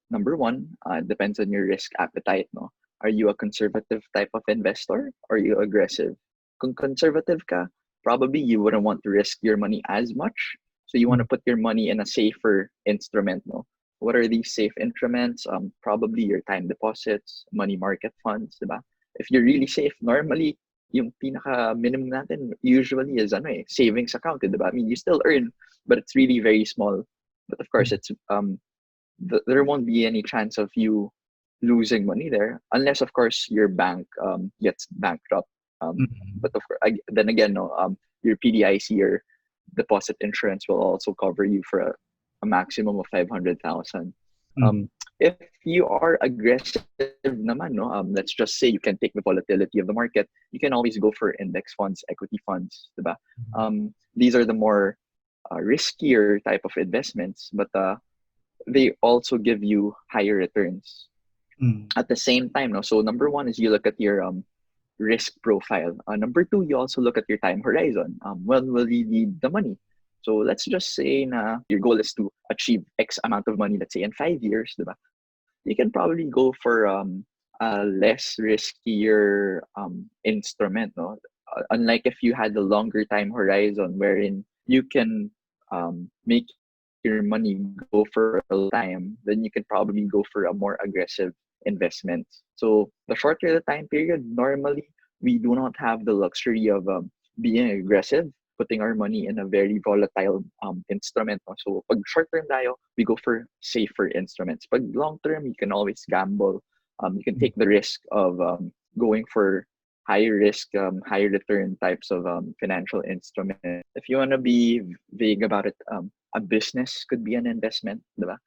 Speaker 2: Number one, depends on your risk appetite, no? Are you a conservative type of investor or are you aggressive? Kung conservative ka, probably you wouldn't want to risk your money as much. So you want to put your money in a safer instrument, no? What are these safe instruments? Probably your time deposits, money market funds, diba? If you're really safe, normally yung pinaka minimum natin usually is savings account, diba? I mean, you still earn, but it's really very small. But of course, it's there won't be any chance of you losing money there unless, of course, your bank gets bankrupt.
Speaker 1: Mm-hmm.
Speaker 2: But of course, then again, no, your PDIC or deposit insurance will also cover you for a maximum of 500,000.
Speaker 1: Mm-hmm.
Speaker 2: If you are aggressive naman, no, let's just say you can take the volatility of the market, you can always go for index funds, equity funds, diba? These are the more riskier type of investments, but they also give you higher returns
Speaker 1: Mm-hmm.
Speaker 2: at the same time. No? So number one is you look at your risk profile. Number two, you also look at your time horizon. When will you need the money? So let's just say na your goal is to achieve X amount of money, let's say in 5 years, diba? You can probably go for a less riskier instrument, no? Unlike if you had a longer time horizon wherein you can make your money go for a long time, then you can probably go for a more aggressive investment. So the shorter the time period, normally we do not have the luxury of being aggressive, putting our money in a very volatile instrument. No? So pag short term tayo, we go for safer instruments. Pag long term, you can always gamble. You can take the risk of going for higher risk, higher return types of financial instruments. If you want to be vague about it, a business could be an investment, diba?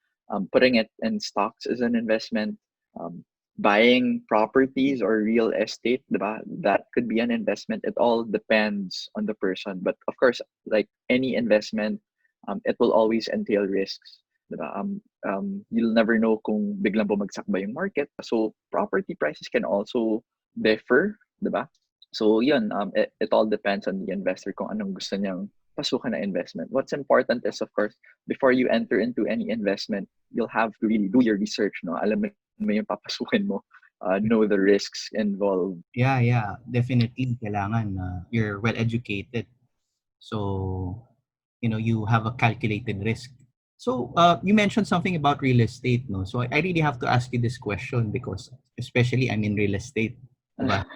Speaker 2: Putting it in stocks is an investment. Um, Buying properties or real estate, diba? That could be an investment. It all depends on the person. But of course, like any investment, it will always entail risks. Diba? You'll never know kung biglang bumagsak ba yung market. So property prices can also differ, diba? So yun, it all depends on the investor kung anong gusto niyang pasukan na investment. What's important is, of course, before you enter into any investment, you'll have to really do your research, no? Alam mo yung papasukin mo, know the risks involved.
Speaker 1: Yeah, definitely. Kailangan you're well educated. So, you have a calculated risk. So, you mentioned something about real estate, no? So, I really have to ask you this question because, especially, I'm in real estate, diba?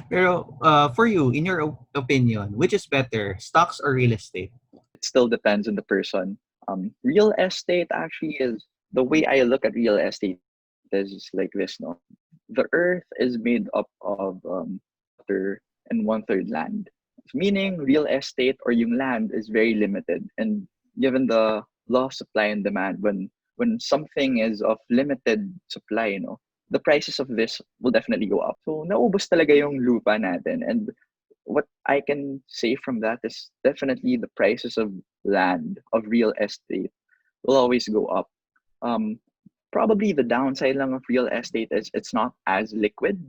Speaker 1: Pero, for you, in your opinion, which is better, stocks or real estate?
Speaker 2: It still depends on the person. Real estate actually is the way I look at real estate is like this, no? The earth is made up of water and one third land. Meaning real estate or yung land is very limited. And given the law of supply and demand, when something is of limited supply, the prices of this will definitely go up. So naubos talaga yung lupa natin. And what I can say from that is definitely the prices of land, of real estate, will always go up. Um, Probably the downside lang of real estate is it's not as liquid.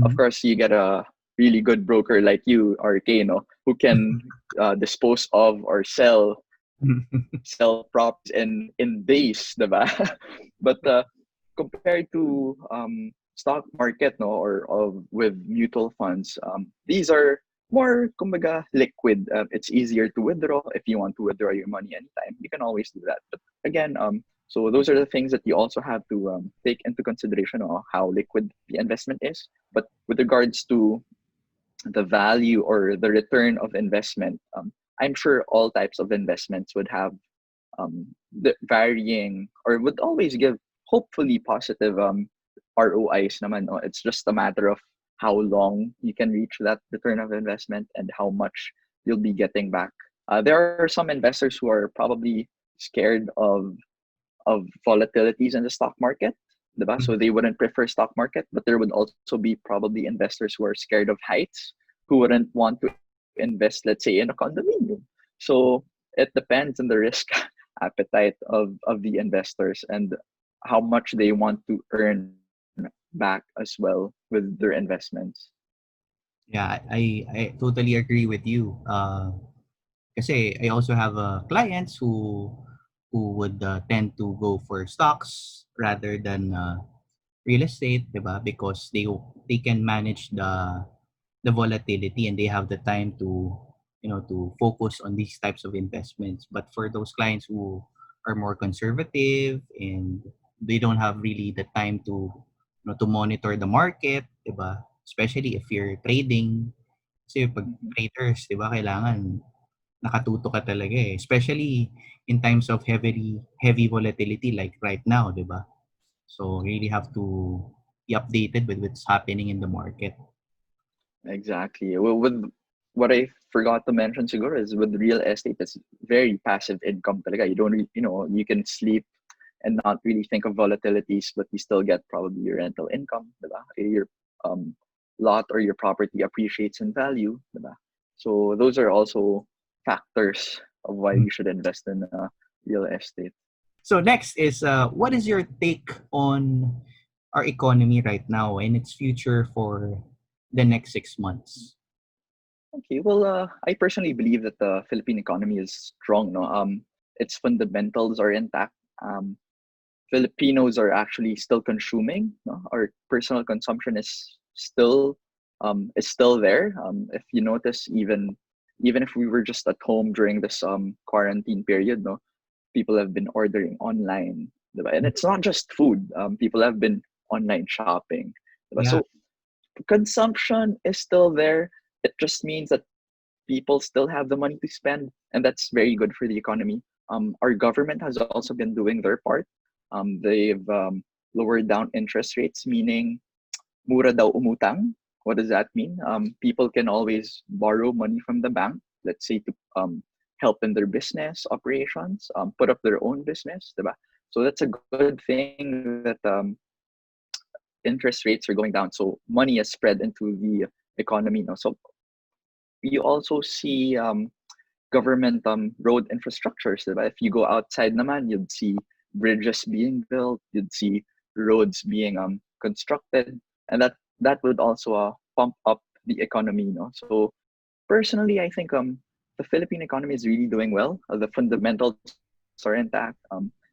Speaker 2: Of
Speaker 1: Mhm.
Speaker 2: course, you get a really good broker like you, RK, who can dispose of or sell properties in days, diba? But compared to stock market, no, or of with mutual funds, these are more kumbaga liquid. It's easier to withdraw. If you want to withdraw your money anytime, you can always do that. But again, so those are the things that you also have to take into consideration of how liquid the investment is. But with regards to the value or the return of investment, I'm sure all types of investments would have the varying or would always give hopefully positive ROIs naman. No? It's just a matter of how long you can reach that return of investment and how much you'll be getting back. There are some investors who are probably scared of volatilities in the stock market, diba? So they wouldn't prefer stock market, but there would also be probably investors who are scared of heights, who wouldn't want to invest, let's say, in a condominium. So it depends on the risk appetite of the investors and how much they want to earn back as well with their investments.
Speaker 1: Yeah, I totally agree with you. Kasi I also have clients who would tend to go for stocks rather than real estate, 'di ba? Because they can manage the volatility and they have the time to to focus on these types of investments. But for those clients who are more conservative and they don't have really the time to to monitor the market, 'di ba? Especially if you're trading. Kasi pag
Speaker 2: Mhm.
Speaker 1: traders, 'di ba, kailangan nakatuto ka talaga eh. Especially in times of heavy volatility like right now, 'di ba? So really have to be updated with what's happening in the market.
Speaker 2: Exactly. Well, with what I forgot to mention, siguro, is with real estate, it's very passive income. Talaga. You don't, you can sleep and not really think of volatilities, but you still get probably your rental income, diba? Your um, lot or your property appreciates in value, diba? So those are also factors of why
Speaker 1: Mm.
Speaker 2: you should invest in real estate.
Speaker 1: So next is what is your take on our economy right now and its future for the next 6 months?
Speaker 2: Okay, well, I personally believe that the Philippine economy is strong. No, its fundamentals are intact. Filipinos are actually still consuming. No? Our personal consumption is still there. If you notice, even if we were just at home during this quarantine period, no, people have been ordering online, diba? And it's not just food. People have been online shopping, diba?
Speaker 1: Yeah.
Speaker 2: So consumption is still there. It just means that people still have the money to spend, and that's very good for the economy. Our government has also been doing their part. They've lowered down interest rates, meaning mura daw umutang. What does that mean? People can always borrow money from the bank, let's say to help in their business operations, put up their own business, diba? So that's a good thing that interest rates are going down. So money is spread into the economy now. So you also see government road infrastructures. Diba? If you go outside naman, you'd see bridges being built, you'd see roads being constructed, and that would also pump up the economy. No? So personally, I think the Philippine economy is really doing well. The fundamentals are intact.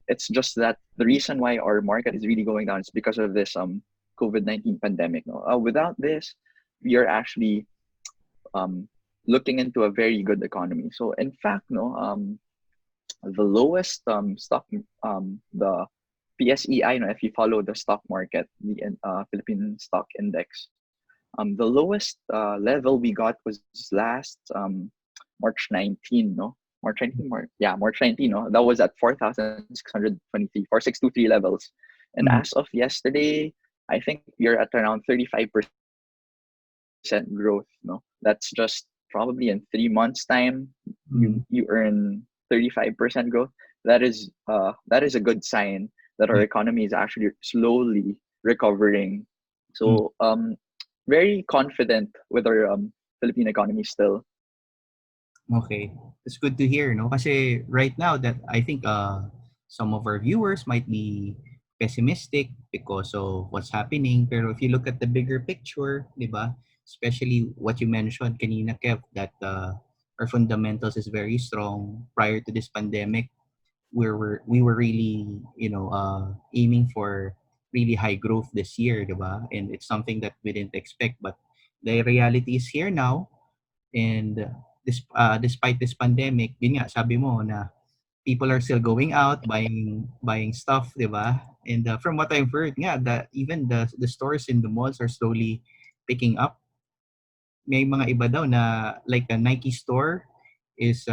Speaker 2: It's just that the reason why our market is really going down is because of this COVID-19 pandemic. No? Without this, we are actually um, looking into a very good economy. So in fact, no, the lowest stock, the PSEI, no, if you follow the stock market, the Philippine Stock Index, the lowest level we got was last March 19, no? March 19, no? That was at 4,623, 4,623 levels. And
Speaker 1: Mm,
Speaker 2: as of yesterday, I think we are at around 35% growth, no? That's just probably in 3 months' time, you
Speaker 1: mm,
Speaker 2: earn 35% growth. That is a good sign that our economy
Speaker 1: yeah.
Speaker 2: is actually slowly recovering.
Speaker 1: Mm.
Speaker 2: So very confident with our Philippine economy still.
Speaker 1: Okay. It's good to hear, no? Kasi right now that I think some of our viewers might be pessimistic because of what's happening. Pero if you look at the bigger picture, di ba? Especially what you mentioned kanina, Kev, that our fundamentals is very strong prior to this pandemic. We were really, aiming for really high growth this year, di ba? And it's something that we didn't expect, but the reality is here now. And despite this pandemic, yun nga, sabi mo na people are still going out, buying stuff, di ba? And from what I've heard, nga, even the stores in the malls are slowly picking up. May mga iba daw na like a Nike store is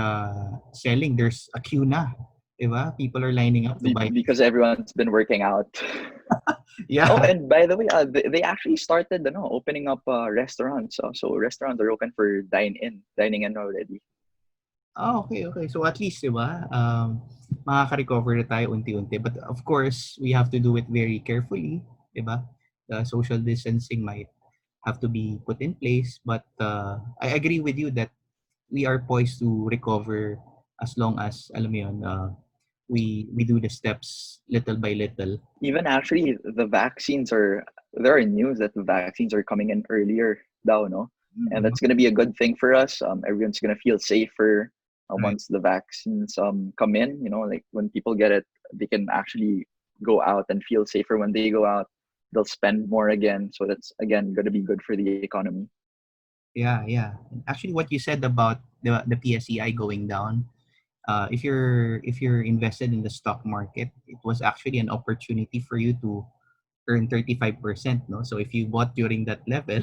Speaker 1: selling. There's a queue na, di ba? People are lining up to buy.
Speaker 2: Because everyone's been working out. Oh,
Speaker 1: Yeah.
Speaker 2: and by the way, they actually started, opening up restaurants. So restaurants are open for dining in already.
Speaker 1: Okay, okay. So at least, di ba, makaka-recover na tayo unti-unti. But of course, we have to do it very carefully, di ba? The social distancing might have to be put in place. But I agree with you that we are poised to recover as long as, alam mo yun, we do the steps little by little.
Speaker 2: Even actually, there are news that the vaccines are coming in earlier now, no? And
Speaker 1: Mm-hmm.
Speaker 2: that's gonna be a good thing for us. Everyone's gonna feel safer
Speaker 1: Right.
Speaker 2: once the vaccines come in. Like when people get it, they can actually go out and feel safer when they go out. They'll spend more again, so that's again gonna be good for the economy.
Speaker 1: Yeah, yeah. Actually, what you said about the PSEI going down, if you're invested in the stock market, it was actually an opportunity for you to earn 35%, no? So if you bought during that level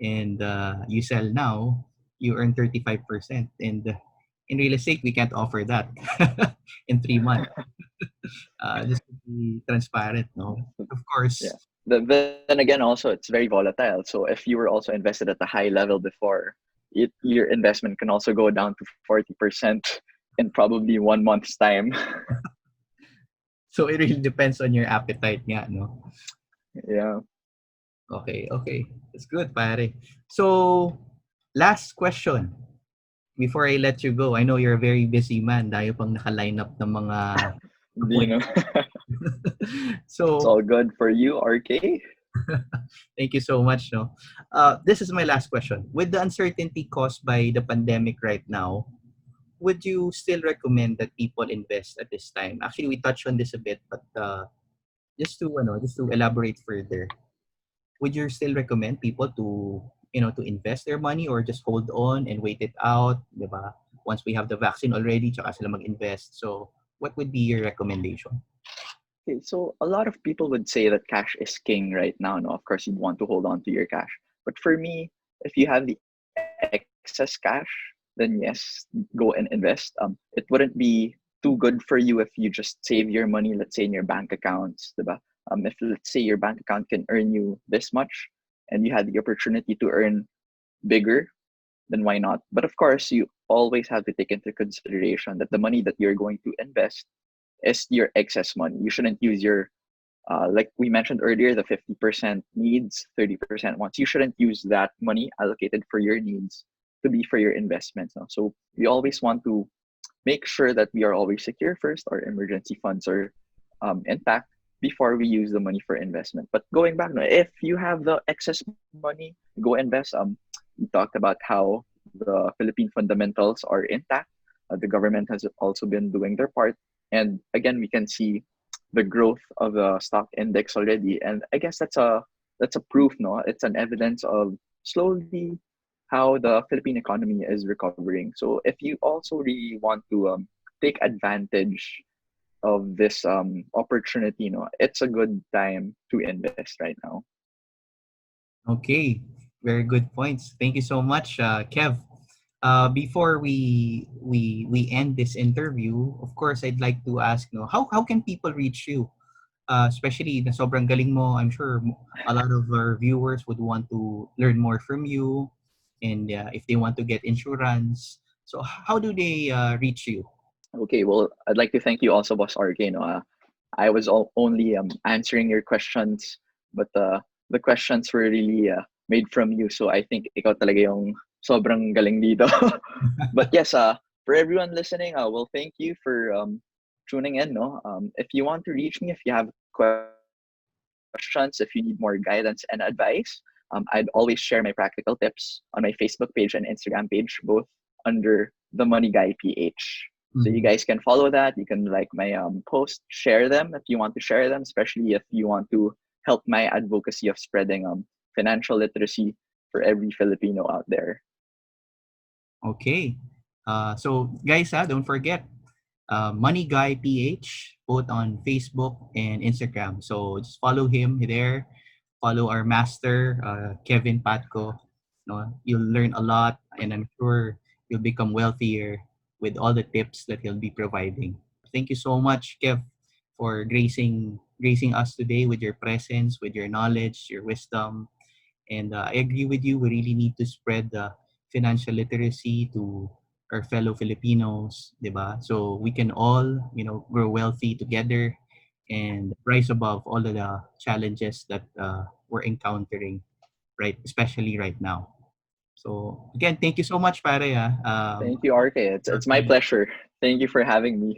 Speaker 1: and you sell now, you earn 35%. And in real estate, we can't offer that in 3 months. Just to be transparent, no? Of
Speaker 2: Yeah.
Speaker 1: course.
Speaker 2: Then again, also it's very volatile. So if you were also invested at a high level before, your investment can also go down to 40% in probably 1 month's time.
Speaker 1: So it really depends on your appetite nga, no?
Speaker 2: Yeah.
Speaker 1: Okay, okay. That's good, pare. So, last question. Before I let you go, I know you're a very busy man. Dahil pang naka-line up ng mga
Speaker 2: You know,
Speaker 1: appointments.
Speaker 2: it's
Speaker 1: So,
Speaker 2: all good for you, RK.
Speaker 1: thank you so much. No, this is my last question. With the uncertainty caused by the pandemic right now, would you still recommend that people invest at this time? Actually, we touched on this a bit, but just to elaborate further, would you still recommend people to invest their money or just hold on and wait it out, 'di ba? Once we have the vaccine already, tsaka sila mag-invest. So, what would be your recommendation?
Speaker 2: Okay, so a lot of people would say that cash is king right now. No, of course you'd want to hold on to your cash. But for me, if you have the excess cash, then yes, go and invest. It wouldn't be too good for you if you just save your money, let's say in your bank accounts, diba? If let's say your bank account can earn you this much, and you had the opportunity to earn bigger, then why not? But of course, you always have to take into consideration that the money that you're going to invest is your excess money. You shouldn't use your like we mentioned earlier, the 50% needs, 30% wants. You shouldn't use that money allocated for your needs to be for your investments. No? So we always want to make sure that we are always secure first. Our emergency funds are intact before we use the money for investment. But going back, no, if you have the excess money, go invest. We talked about how the Philippine fundamentals are intact. The government has also been doing their part, and again, we can see the growth of the stock index already. And I guess that's a proof, no? It's an evidence of slowly how the Philippine economy is recovering. So if you also really want to take advantage of this opportunity, no, it's a good time to invest right now.
Speaker 1: Okay, very good points. Thank you so much, Kev. Before we end this interview, of course, I'd like to ask, no, how can people reach you? Especially na sobrang galing mo, I'm sure a lot of our viewers would want to learn more from you, and if they want to get insurance. So how do they reach you?
Speaker 2: Okay, well, I'd like to thank you also, Boss RK. No, I was only answering your questions, but the questions were really made from you. So I think ikaw talaga yung sobrang galing dito. But yes, for everyone listening, well, thank you for tuning in. No, if you want to reach me, if you have questions, if you need more guidance and advice, I'd always share my practical tips on my Facebook page and Instagram page, both under the Money Guy PH. So you
Speaker 1: Mhm.
Speaker 2: guys can follow that. You can like my post, share them if you want to share them, especially if you want to help my advocacy of spreading financial literacy for every Filipino out there.
Speaker 1: Okay. So guys, don't forget Money Guy PH, both on Facebook and Instagram. So just follow him there. Follow our master, Kevin Patco. No, you'll learn a lot, and I'm sure you'll become wealthier with all the tips that he'll be providing. Thank you so much, Kev, for gracing us today with your presence, with your knowledge, your wisdom. And I agree with you. We really need to spread the financial literacy to our fellow Filipinos, 'di ba? So we can all, grow wealthy together and rise above all of the challenges that we're encountering, right? Especially right now. So again, thank you so much, pare.
Speaker 2: Thank you, RK. It's my pleasure. Thank you for having me.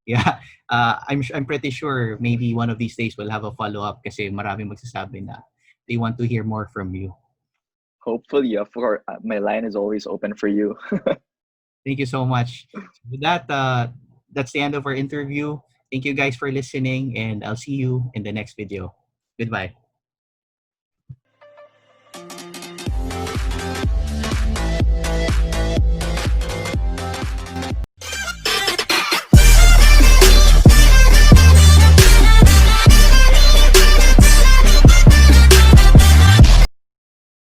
Speaker 1: Yeah, I'm pretty sure maybe one of these days we'll have a follow up kasi maraming magsasabi na they want to hear more from you.
Speaker 2: Hopefully, of course, my line is always open for you.
Speaker 1: Thank you so much. So with that, that's the end of our interview. Thank you guys for listening, and I'll see you in the next video. Goodbye.